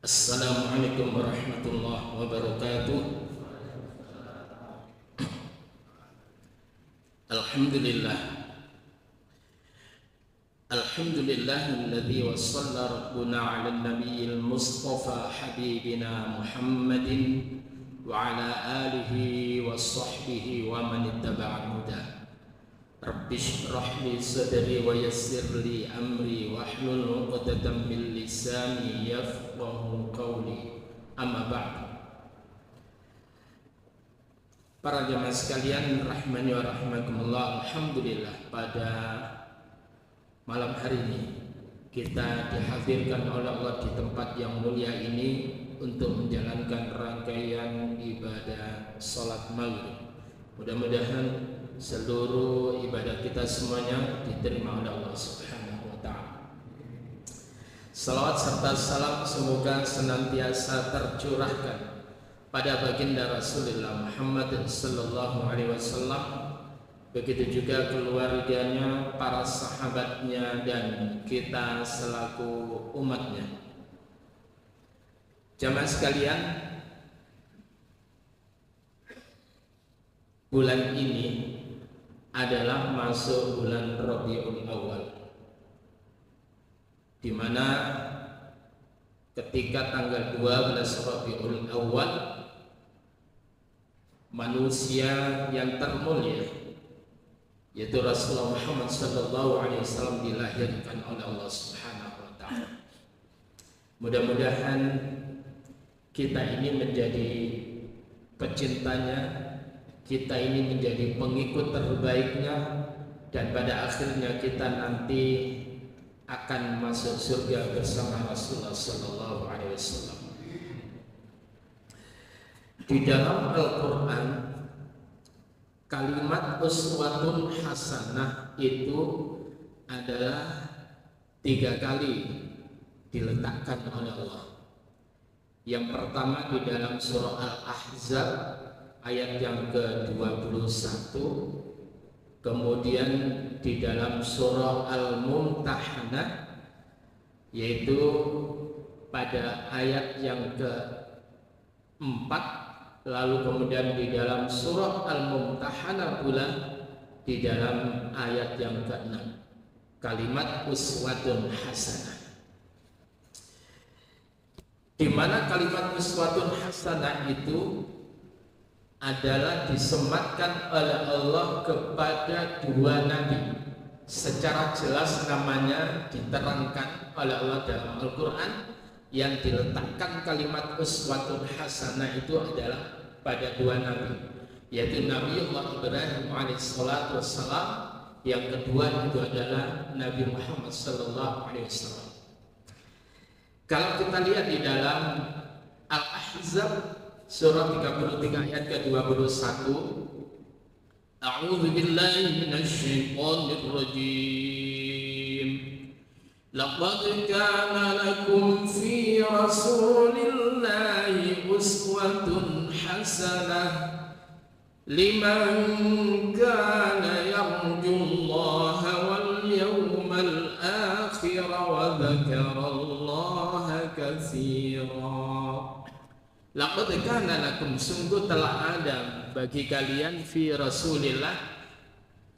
Assalamualaikum warahmatullahi wabarakatuh. Alhamdulillah. Alhamdulillahilladzi wassalla rabbuna 'alan nabiyil mustafa habibina Muhammadin wa 'ala alihi wa sahbihi wa man ittaba'a huda. Rabbi shrah li sadri wa yassir li amri wahlul 'uqdatam min lisani yafqahu qawli. Amma ba'd. Para jamaah sekalian rahmani wa rahmakumullah, alhamdulillah pada malam hari ini kita dihadirkan oleh Allah di tempat yang mulia ini untuk menjalankan rangkaian ibadah salat maghrib. Mudah-mudahan seluruh ibadah kita semuanya diterima oleh Allah Subhanahu wa taala. Salawat serta salam semoga senantiasa tercurahkan pada baginda Rasulullah Muhammad sallallahu alaihi wasallam, begitu juga keluarganya, para sahabatnya, dan kita selaku umatnya. Jamaah sekalian, bulan ini adalah masuk bulan Rabiul Awal, di mana ketika tanggal 12 Rabiul Awal manusia yang termulia yaitu Rasulullah Muhammad sallallahu alaihi wasallam dilahirkan oleh Allah Subhanahu wa taala. Mudah-mudahan kita ini menjadi pecintanya, kita ini menjadi pengikut terbaiknya, dan pada akhirnya kita nanti akan masuk surga bersama Rasulullah sallallahu alaihi wasallam. Di dalam Al-Qur'an, kalimat uswatun hasanah itu adalah 3 kali diletakkan oleh Allah. Yang pertama di dalam surah Al-Ahzab ayat yang ke-21, kemudian di dalam surah Al-Mumtahanah yaitu pada ayat yang ke-4, lalu kemudian di dalam surah Al-Mumtahanah pula di dalam ayat yang ke-6, kalimat uswatun hasanah. Di mana kalimat uswatun hasanah itu adalah disematkan oleh Allah kepada 2 nabi. Secara jelas namanya diterangkan oleh Allah dalam Al-Quran. Yang diletakkan kalimat uswatun hasanah itu adalah pada 2 nabi, yaitu Nabi Allah Ibrahim alaihissalatu wassalam, yang kedua itu adalah Nabi Muhammad sallallahu alaihi wasallam. Kalau kita lihat di dalam Al-Ahzab surah 33 ayat ke-21, A'udzu billahi minasyaitonir rajim. Laqad kana lakum fi rasulillahi uswatun hasanah liman kana yarjullaha wal yawmal akhir wa dzakarallaha katsira. Laqad kana lakum, sungguh telah ada bagi kalian fi Rasulillah,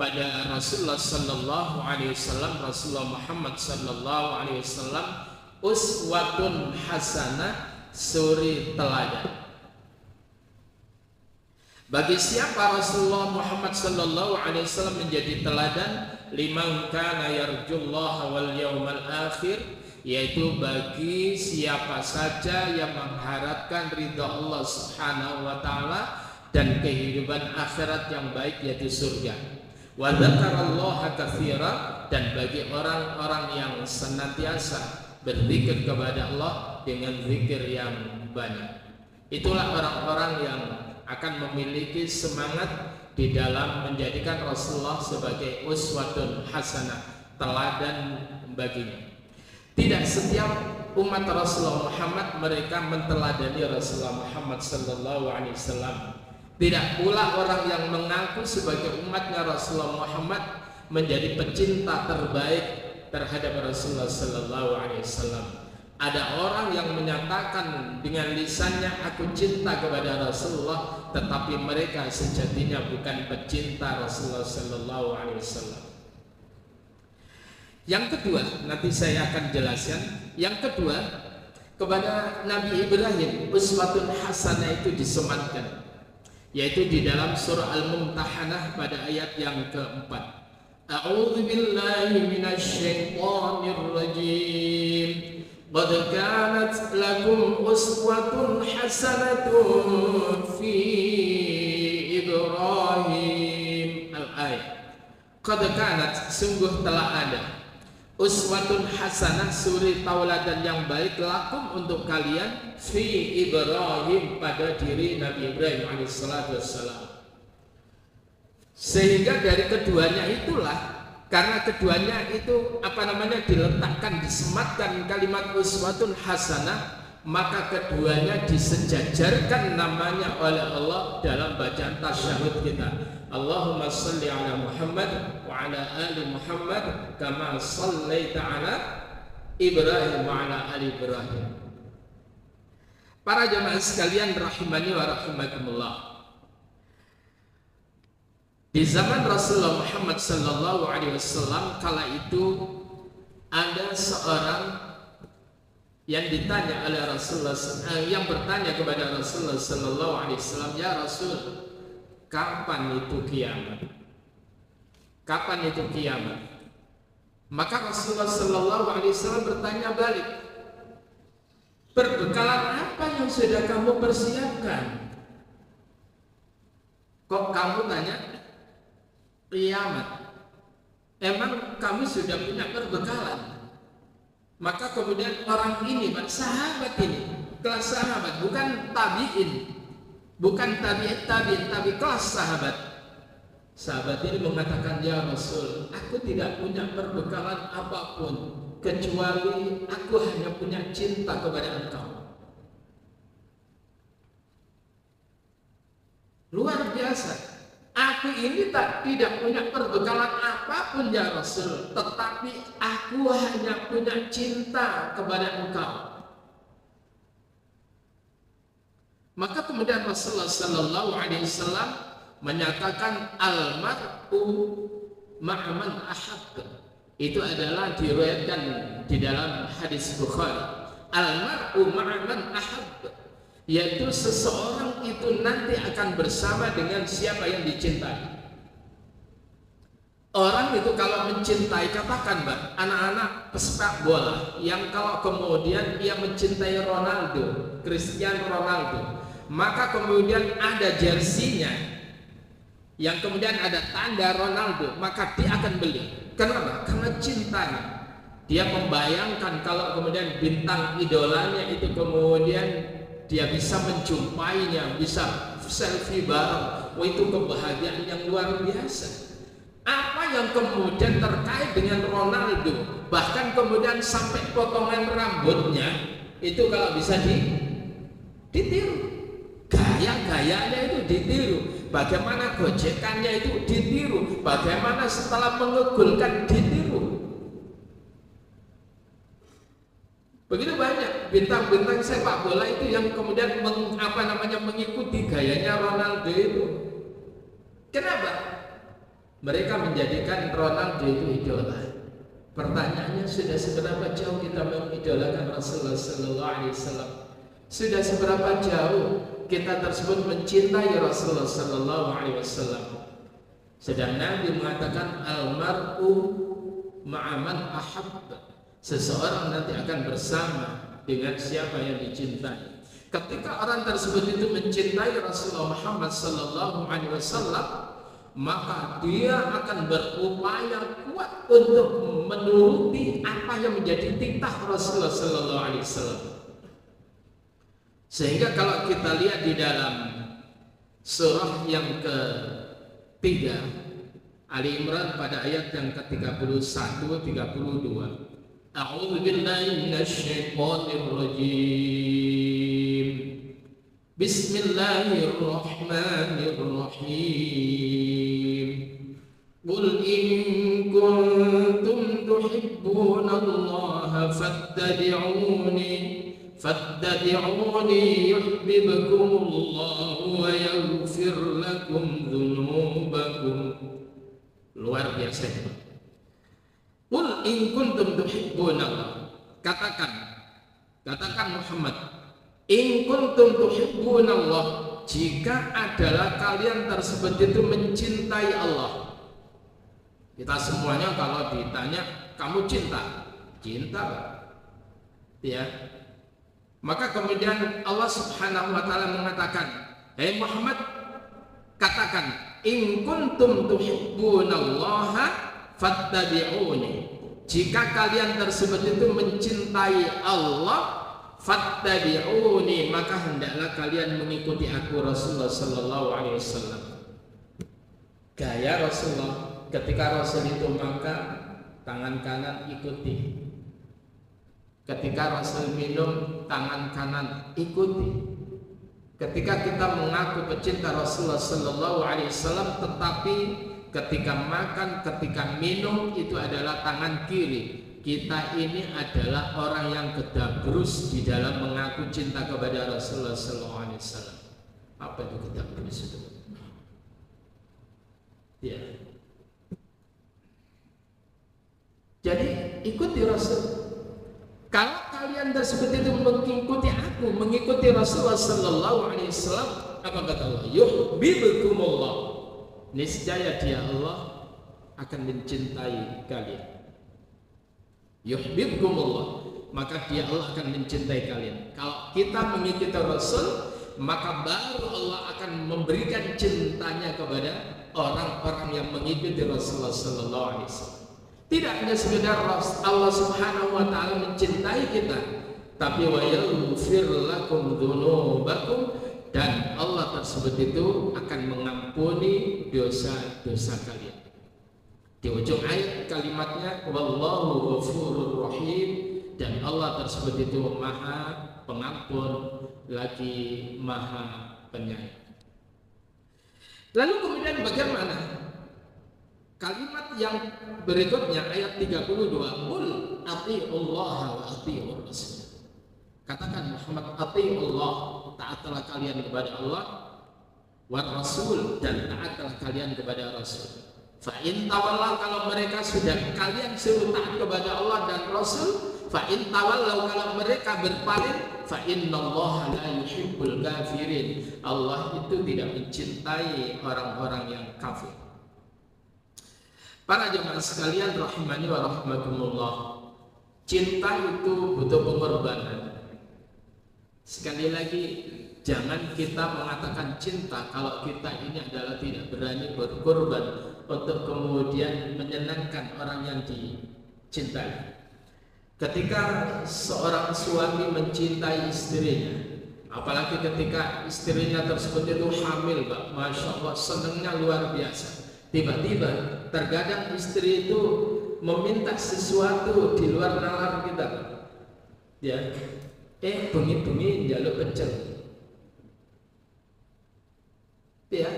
pada Rasulullah sallallahu alaihi wasallam, Rasulullah Muhammad sallallahu alaihi wasallam, uswatun hasanah, suri teladan. Bagi siapa Rasulullah Muhammad sallallahu alaihi wasallam menjadi teladan? Liman kana yarjullaha wal yawmal akhir, yaitu bagi siapa saja yang mengharapkan ridha Allah Subhanahu wa taala dan kehidupan akhirat yang baik, yaitu surga. Wa dzakarallaha katsira, dan bagi orang-orang yang senantiasa berzikir kepada Allah dengan zikir yang banyak. Itulah orang-orang yang akan memiliki semangat di dalam menjadikan Rasulullah sebagai uswatun hasanah, teladan baginya. Tidak setiap umat Rasulullah Muhammad mereka menteladani Rasulullah Muhammad sallallahu alaihi wasallam. Tidak pula orang yang mengaku sebagai umatnya Rasulullah Muhammad menjadi pecinta terbaik terhadap Rasulullah sallallahu alaihi wasallam. Ada orang yang menyatakan dengan lisannya aku cinta kepada Rasulullah, tetapi mereka sejatinya bukan pecinta Rasulullah sallallahu alaihi wasallam. Yang kedua, nanti saya akan jelaskan. Yang kedua, kepada Nabi Ibrahim uswatun hasanah itu disematkan, yaitu di dalam surah Al-Mumtahanah pada ayat yang keempat. A'udzu billahi minasy syaithanir rajim. Qad kanat lakum uswatun hasanatun fi Ibrahim. Al-ayat. Qad kanat, sungguh telah ada, uswatun hasanah, suri tauladan yang baik, lakum untuk kalian, fi Ibrahim, pada diri Nabi Ibrahim alaihissalatu wassalam. Sehingga dari keduanya itulah, karena keduanya itu diletakkan, disematkan kalimat uswatun hasanah, maka keduanya disejajarkan namanya oleh Allah dalam bacaan tasyahud kita. Allahumma salli ala Muhammad wa ala ali Muhammad kama sallaita ala Ibrahim wa ala ali Ibrahim. Para jamaah sekalian rahimani wa rahimakumullah, di zaman Rasulullah Muhammad sallallahu alaihi wasallam kala itu ada seorang yang ditanya oleh Rasulullah, yang bertanya kepada Rasulullah sallallahu alaihi wasallam, ya Rasul, kapan itu kiamat? Kapan itu kiamat? Maka Rasulullah sallallahu alaihi wasallam bertanya balik, berbekalan apa yang sudah kamu persiapkan? Kok kamu tanya kiamat? Emang kamu sudah punya perbekalan? Maka kemudian orang ini, sahabat ini, kelas sahabat, bukan tabi'in, bukan tabi'in, tapi kelas sahabat. Sahabat ini mengatakan, ya Rasul, aku tidak punya perbekalan apapun, kecuali aku hanya punya cinta kepada Engkau. Luar biasa. Aku ini tidak punya perbekalan apapun ya Rasul, tetapi aku hanya punya cinta kepada Engkau. Maka kemudian Rasulullah sallallahu alaihi wasallam menyatakan al-mar'u ma'aman ahab. Itu adalah diriwayatkan di dalam hadis Bukhari. Al-mar'u ma'aman ahab, yaitu seseorang itu nanti akan bersama dengan siapa yang dicintai. Orang itu kalau mencintai, katakan Mbak, anak-anak pesepak bola yang kalau kemudian ia mencintai Ronaldo, Cristiano Ronaldo, maka kemudian ada jersinya yang kemudian ada tanda Ronaldo, maka dia akan beli. Kenapa? Karena cintanya. Dia membayangkan kalau kemudian bintang idolanya itu kemudian dia bisa menjumpainya, bisa selfie bareng. Wah, itu kebahagiaan yang luar biasa. Apa yang kemudian terkait dengan Ronaldo, bahkan kemudian sampai potongan rambutnya itu kalau bisa ditiru, gaya-gayanya itu ditiru, bagaimana gojekannya itu ditiru, bagaimana setelah mengegulkan ditiru. Begitu banyak bintang-bintang sepak bola itu yang kemudian mengikuti gayanya Ronaldo itu. Kenapa? Mereka menjadikan Ronaldo itu idola. Pertanyaannya, sudah seberapa jauh kita mengidolakan Rasulullah sallallahu alaihi wasallam? Sudah seberapa jauh kita tersebut mencintai Rasulullah sallallahu alaihi wasallam? Sedang Nabi mengatakan al-mar'u ma'aman ahab. Seseorang nanti akan bersama dengan siapa yang dicintai. Ketika orang tersebut itu mencintai Rasulullah Muhammad sallallahu alaihi wasallam, maka dia akan berupaya kuat untuk menuruti apa yang menjadi titah Rasulullah sallallahu alaihi wasallam. Sehingga kalau kita lihat di dalam surah yang ketiga Ali Imran pada ayat yang ke-31 32. A'udzu billahi minasy syaithanir rajim. Bismillahirrahmanirrahim. Qul in kuntum tuhibbunallaha fattabi'uni yuhibbukumullahu wa yaghfir lakum dzunubakum. Luar biasa itu. Qul in kuntum tuhibbunallah. Katakan Muhammad, in kuntum tuhibbunallah, jika adalah kalian tersebut itu mencintai Allah. Kita semuanya kalau ditanya, kamu cinta? Cinta, Pak. Ya. Maka kemudian Allah Subhanahu wa taala mengatakan, "Hei Muhammad, katakan, in kuntum tuhibbunallaha fattabi'uni." Jika kalian tersebut itu mencintai Allah, fattabi'uni, maka hendaklah kalian mengikuti aku, Rasulullah sallallahu alaihi wasallam. Gaya Rasulullah ketika Rasul itu makan, tangan kanan ikuti. Ketika Rasul minum, tangan kanan ikuti. Ketika kita mengaku pecinta Rasulullah sallallahu alaihi wasallam, tetapi ketika makan, ketika minum itu adalah tangan kiri, kita ini adalah orang yang kedabrus di dalam mengaku cinta kepada Rasulullah sallallahu alaihi wasallam. Apa itu kedabrus itu? Ya. Jadi ikuti Rasul. Kalau kalian tersebut itu mengikuti aku, mengikuti Rasulullah sallallahu alaihi wasallam, apa kata Allah? Yuhibbukumullah. Niscaya dia Allah akan mencintai kalian. Yuhibbukumullah, maka dia Allah akan mencintai kalian. Kalau kita mengikuti Rasul, maka baru Allah akan memberikan cintanya kepada orang-orang yang mengikuti Rasulullah sallallahu alaihi wasallam. Tidak hanya sekedar Allah Subhanahu wa taala mencintai kita, tapi wa yaghfir lakum dzunubakum, dan Allah tersebut itu akan mengampuni dosa-dosa kalian. Di ujung ayat kalimatnya wallahu ghafurur rahim, dan Allah tersebut itu Maha Pengampun lagi Maha Penyayang. Lalu kemudian bagaimana? Kalimat yang berikutnya ayat 32, qul atiullaha wa atiur rasul. Katakan Muhammad, atiullah, taatlah kalian kepada Allah, wa rasul, dan taatlah kalian kepada Rasul. Fa in tawallaw, kalau mereka sudah kalian suruh taat kepada Allah dan Rasul, fa in tawallaw, kalau mereka berpaling, fa innallaha la yuhibbul kafirin. Allah itu tidak mencintai orang-orang yang kafir. Para jemaah sekalian rahimani wa rahmakumullah, cinta itu butuh pengorbanan. Sekali lagi, jangan kita mengatakan cinta kalau kita ini adalah tidak berani berkorban untuk kemudian menyenangkan orang yang dicintai. Ketika seorang suami mencintai istrinya, apalagi ketika istrinya tersebut itu hamil, Pak, Masya Allah, senangnya luar biasa. Tiba-tiba terkadang istri itu meminta sesuatu di luar nalar kita, ya. Bengi-bengi njaluk pecel, ya.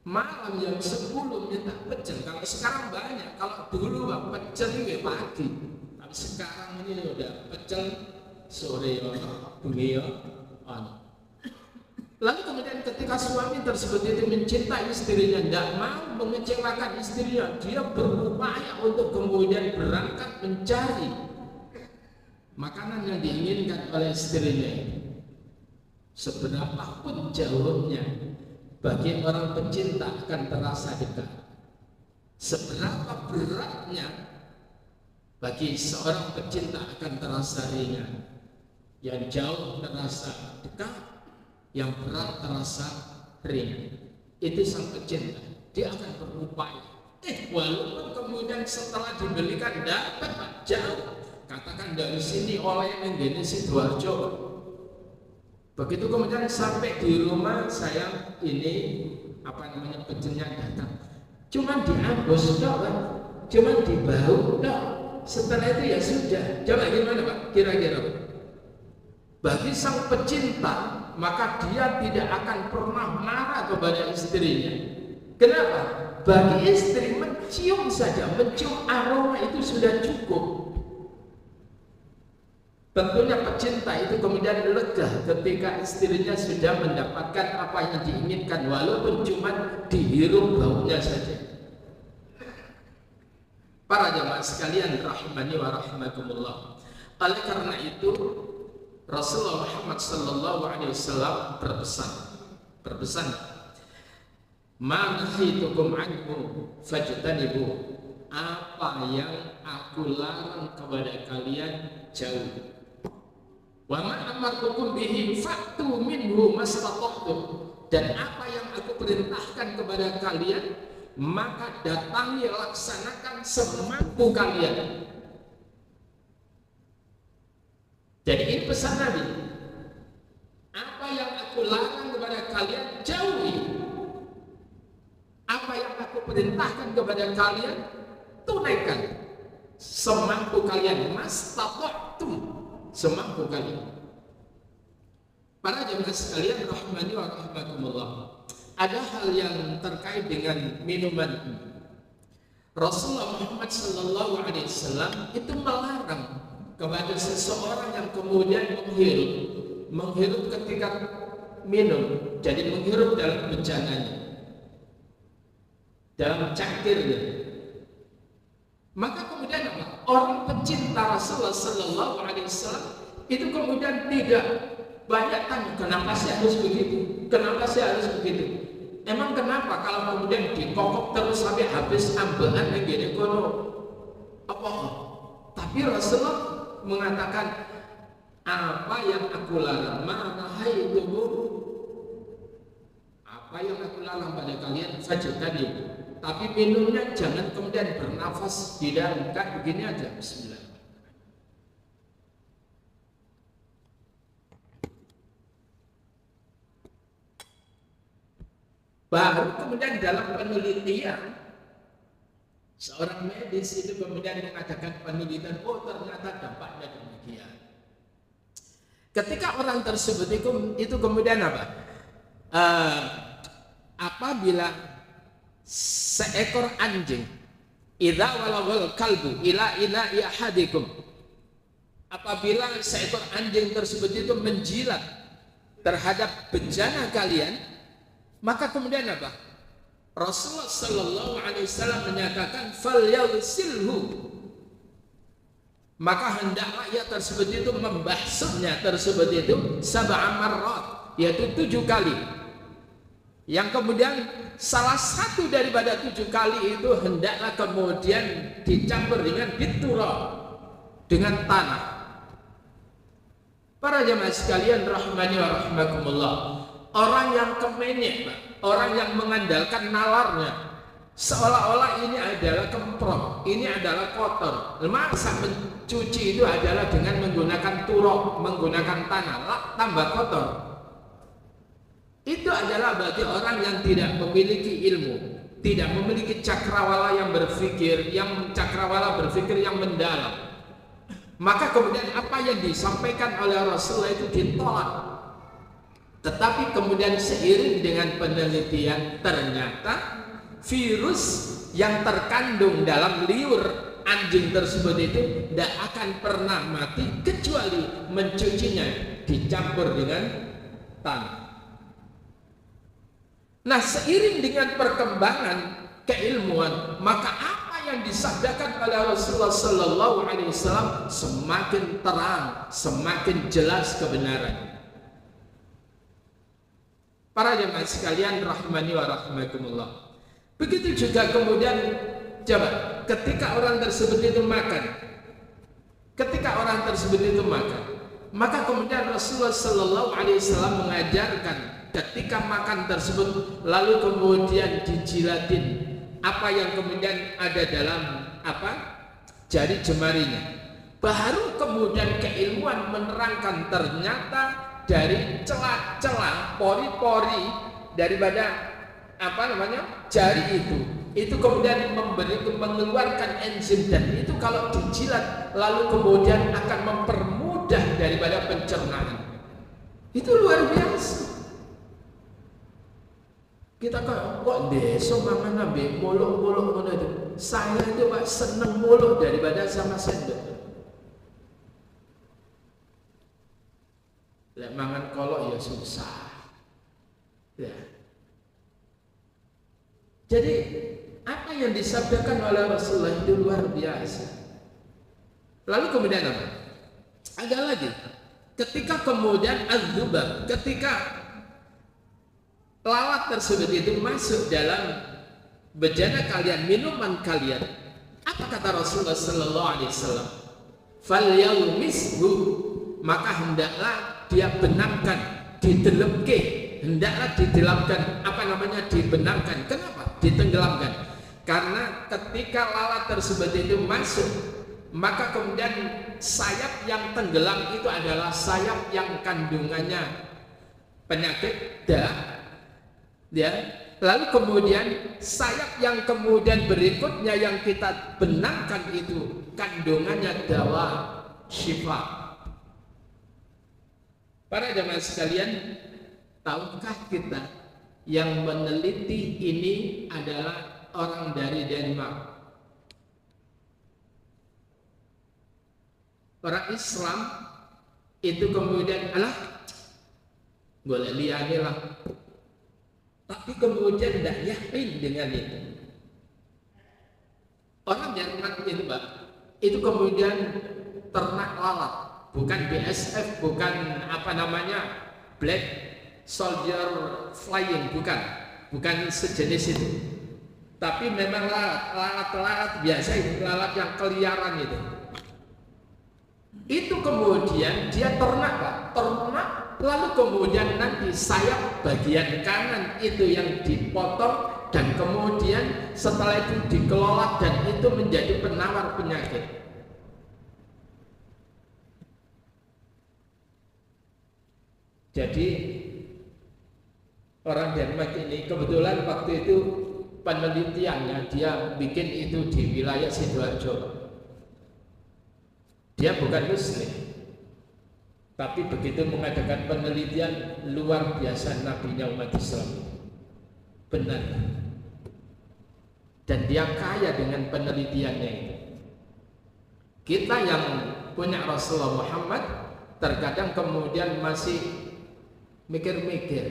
Malam jam 10 minta pecel. Kalau sekarang banyak, kalau dulu Pak, pecel ini pagi, tapi sekarang ini udah pecel sore ya, bengi ya. Lalu kemudian ketika suami tersebut itu mencintai istrinya, tidak mau mengecewakan istrinya, dia berupaya untuk kemudian berangkat mencari makanan yang diinginkan oleh istrinya. Seberapapun jauhnya, bagi orang pecinta akan terasa dekat. Seberapa beratnya, bagi seorang pecinta akan terasa ringan. Yang jauh terasa dekat, yang berat terasa ringan. Itu sang pecinta, dia akan berupaya. Walaupun kemudian setelah dibelikan dapat jauh, katakan dari sini oleh menggini Sidoarjo, begitu kemudian sampai di rumah saya ini pecelnya datang, cuman diambus dok, cuman dibau dok. Setelah itu ya sudah. Coba gimana Pak? Kira-kira bagi sang pecinta, maka dia tidak akan pernah marah kepada istrinya. Kenapa? Bagi istri mencium saja, mencium aroma itu sudah cukup. Tentunya pecinta itu kemudian lega ketika istrinya sudah mendapatkan apa yang diinginkan, walaupun cuma dihirup baunya saja. Para jamaah sekalian rahimani wa rahimakumullah. Oleh karena itu Rasulullah Muhammad sallallahu alaihi wasallam berpesan, "Ma nahitukum anhu fajtanibu." Apa yang aku larang kepada kalian jauh. Wa ma amartukum bihi fa'tu minhu mastata'tum. Dan apa yang aku perintahkan kepada kalian, maka datangi, laksanakan semampu kalian. Jadi ini pesan Nabi. Apa yang aku larang kepada kalian, jauhi. Apa yang aku perintahkan kepada kalian, tunaikan semampu kalian. Mastata'tum, semampu kalian. Para jemaah sekalian rahimani wa rahimakumullah. Ada hal yang terkait dengan minuman. Rasulullah Muhammad sallallahu alaihi wasallam itu melarang kepada seseorang yang kemudian menghirup ketika minum, jadi menghirup dalam bencananya, dalam cangkirnya. Maka kemudian apa? Orang pecinta Rasulullah sallallahu alaihi wasallam itu kemudian tidak banyak tanya, kenapa sih harus begitu? Kenapa sih harus begitu? Emang kenapa kalau kemudian dikokok terus sampai habis ambekan yang gini kono? Apa? Tapi Rasulullah mengatakan, apa yang aku larang, ma'nahaitumu, apa yang aku larang pada kalian fajtani. Tapi minumnya jangan kemudian bernafas di dalam, kayak begini aja. Bismillah. Baru kemudian dalam penelitian, seorang medis itu kemudian mengadakan penelitian, oh ternyata dampaknya demikian. Ketika orang tersebut itu kemudian apa? Apabila seekor anjing, idza walawal kalbu ila ina'i ahadikum, apabila seekor anjing tersebut itu menjilat terhadap bejana kalian, maka kemudian apa? Rasulullah sallallahu alaihi wasallam menyatakan falyagsilhu, maka hendaklah ia tersebut itu membasuhnya tersebut itu sab'a marrat, yaitu 7 kali. Yang kemudian salah satu daripada 7 kali itu hendaklah kemudian dicampur dengan biturab, dengan tanah. Para jemaah sekalian rahimani wa rahimakumullah, orang yang kemenyek, orang yang mengandalkan nalarnya, seolah-olah ini adalah kemprok, ini adalah kotor. Masa mencuci itu adalah dengan menggunakan turok, menggunakan tanah, tambah kotor. Itu adalah bagi orang yang tidak memiliki ilmu, tidak memiliki cakrawala yang berpikir, cakrawala berpikir yang mendalam. Maka kemudian apa yang disampaikan oleh Rasulullah itu ditolak. Tetapi kemudian seiring dengan penelitian, ternyata virus yang terkandung dalam liur anjing tersebut itu tidak akan pernah mati kecuali mencucinya dicampur dengan tanah. Nah, seiring dengan perkembangan keilmuan, maka apa yang disabdakan oleh Rasulullah sallallahu alaihi wasallam semakin terang, semakin jelas kebenaran. Para jemaah sekalian rahimani wa rahimakumullah. Begitu juga kemudian coba ketika orang tersebut itu makan. Maka kemudian Rasulullah sallallahu alaihi wasallam mengajarkan ketika makan tersebut lalu kemudian dijilatin apa yang kemudian ada dalam jari jemarinya. Baru kemudian keilmuan menerangkan ternyata dari celah-celah pori-pori daripada jari itu kemudian mengeluarkan enzim, dan itu kalau dijilat lalu kemudian akan mempermudah daripada pencernaan. Itu luar biasa. Kita kok deso mangan ambe molok-molok ngono itu. Saya itu Pak seneng molok daripada sama sendok. lek mangan kolok ya susah. Ya. Jadi apa yang disabdakan oleh Rasulullah itu luar biasa. Lalu kemudian apa? Ada lagi. Ketika kemudian az-zubab, ketika lalat tersebut itu masuk dalam bejana kalian, minuman kalian, apa kata Rasulullah sallallahu alaihi wasallam? Falyalmishu, maka hendaklah dia benamkan, didelepke, hendaklah didelamkan, dibenamkan. Kenapa? Ditenggelamkan. Karena ketika lalat tersebut itu masuk, maka kemudian sayap yang tenggelam itu adalah sayap yang kandungannya penyakit ya. Lalu kemudian sayap yang kemudian berikutnya yang kita benamkan itu kandungannya dawa syifa. Para jemaah sekalian, tahukah kita yang meneliti ini adalah orang dari Denmark? Orang Islam itu kemudian boleh liane lah, tapi kemudian tidak yakin dengan itu. Orang Denmark itu Pak, itu kemudian ternak lalat, bukan BSF, bukan Black Soldier Flying, bukan sejenis itu. Tapi memang lalat biasa itu, lalat yang keliaran itu. Itu kemudian dia ternak Pak, lalu kemudian nanti sayap bagian kanan itu yang dipotong dan kemudian setelah itu dikelola dan itu menjadi penawar penyakit. Jadi orang Denmark ini kebetulan waktu itu penelitiannya dia bikin itu di wilayah Sidoarjo. Dia bukan Muslim, tapi begitu mengadakan penelitian luar biasa nabinya umat Islam, benar, dan dia kaya dengan penelitiannya itu. Kita yang punya Rasulullah Muhammad terkadang kemudian masih mikir-mikir,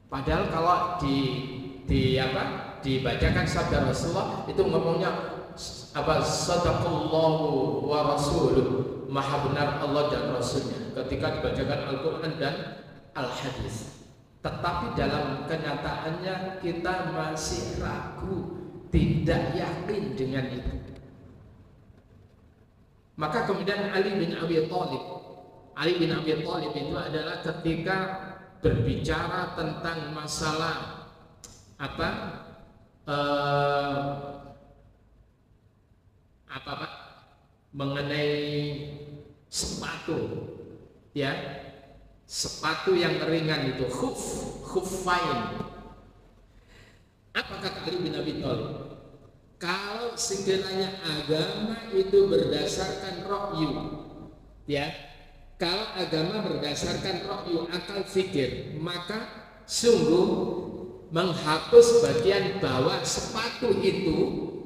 padahal kalau dibacakan sabda Rasulullah itu ngomongnya sadaqallahu wa rasuluh, maha benar Allah dan Rasulnya ketika dibacakan Al-Quran dan Al-Hadis. Tetapi dalam kenyataannya kita masih ragu, tidak yakin dengan itu. Maka kemudian Ali bin Abi Thalib itu adalah ketika berbicara tentang masalah mengenai sepatu, ya, sepatu yang ringan itu, khuffain. Apa kata Ali bin Abi Thalib? Kalau sekiranya agama itu berdasarkan ra'yu, ya, kalau agama berdasarkan ra'yu, akal fikir, maka sungguh menghapus bagian bawah sepatu itu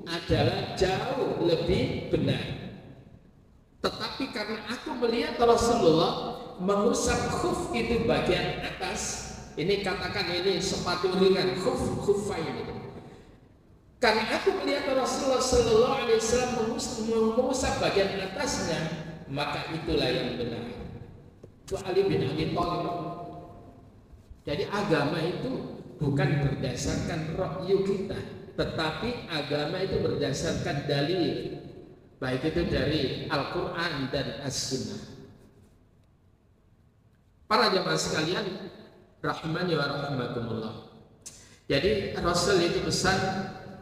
adalah jauh lebih benar. Tetapi karena aku melihat Rasulullah mengusap khuf itu bagian atas, ini katakan ini sepatu ringan, khuffain itu. Karena aku melihat Rasulullah sallallahu alaihi wasallam mengusap bagian atasnya, maka itulah yang benar. Itu Ali bin Abi Thalib. Jadi agama itu bukan berdasarkan ra'yu kita, tetapi agama itu berdasarkan dalil, baik itu dari Al-Quran dan As-Sunnah. Para jemaah sekalian rahimani wa rahimakumullah. Jadi Rasul itu pesan,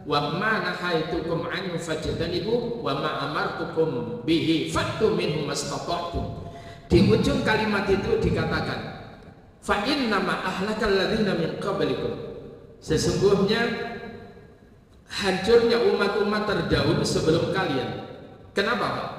wa ma nahaitukum anhu fajtanibu wa ma amartukum bihi fatu minhu mastata'tum. Di ujung kalimat itu dikatakan, fa inna ma ahlakal ladzina min qablikum, sesungguhnya hancurnya umat-umat terdahulu sebelum kalian. Kenapa Pak?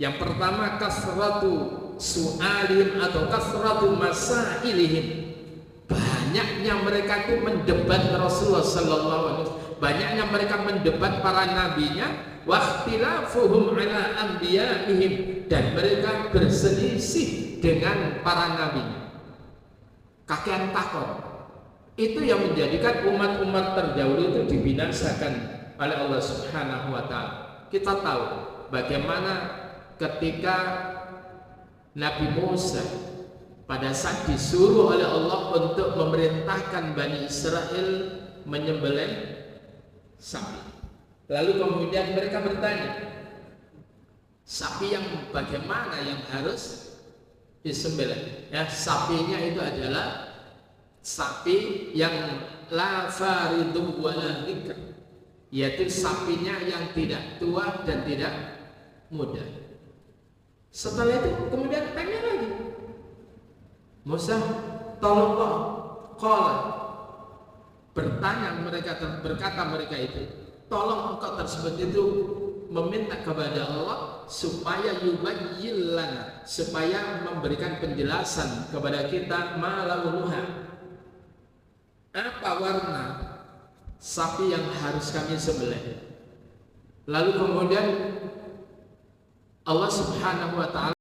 Yang pertama, kasratu su'alim atau kasratu masailihim, banyaknya mereka itu mendebat Rasulullah sallallahu alaihi wasallam, banyaknya mereka mendebat para nabinya, waqtilafuhum ala anbiya'ihim, dan mereka berselisih dengan para nabinya. Kakean takon. Itu yang menjadikan umat-umat terdahulu itu dibinasakan oleh Allah Subhanahu wa taala. Kita tahu bagaimana ketika Nabi Musa pada saat disuruh oleh Allah untuk memerintahkan Bani Israel menyembelih sapi. Lalu kemudian mereka bertanya, sapi yang bagaimana yang harus disembelih? Ya, sapinya itu adalah sapi yang la faridun wala nikah, yaitu sapinya yang tidak tua dan tidak muda. Setelah itu kemudian tanya lagi, Musa, tolong kau bertanya berkata mereka itu, tolong engkau tersebut itu meminta kepada Allah supaya yubayyin lana, supaya memberikan penjelasan kepada kita malaunuha, apa warna sapi yang harus kami sembelih. Lalu kemudian Allah Subhanahu wa taala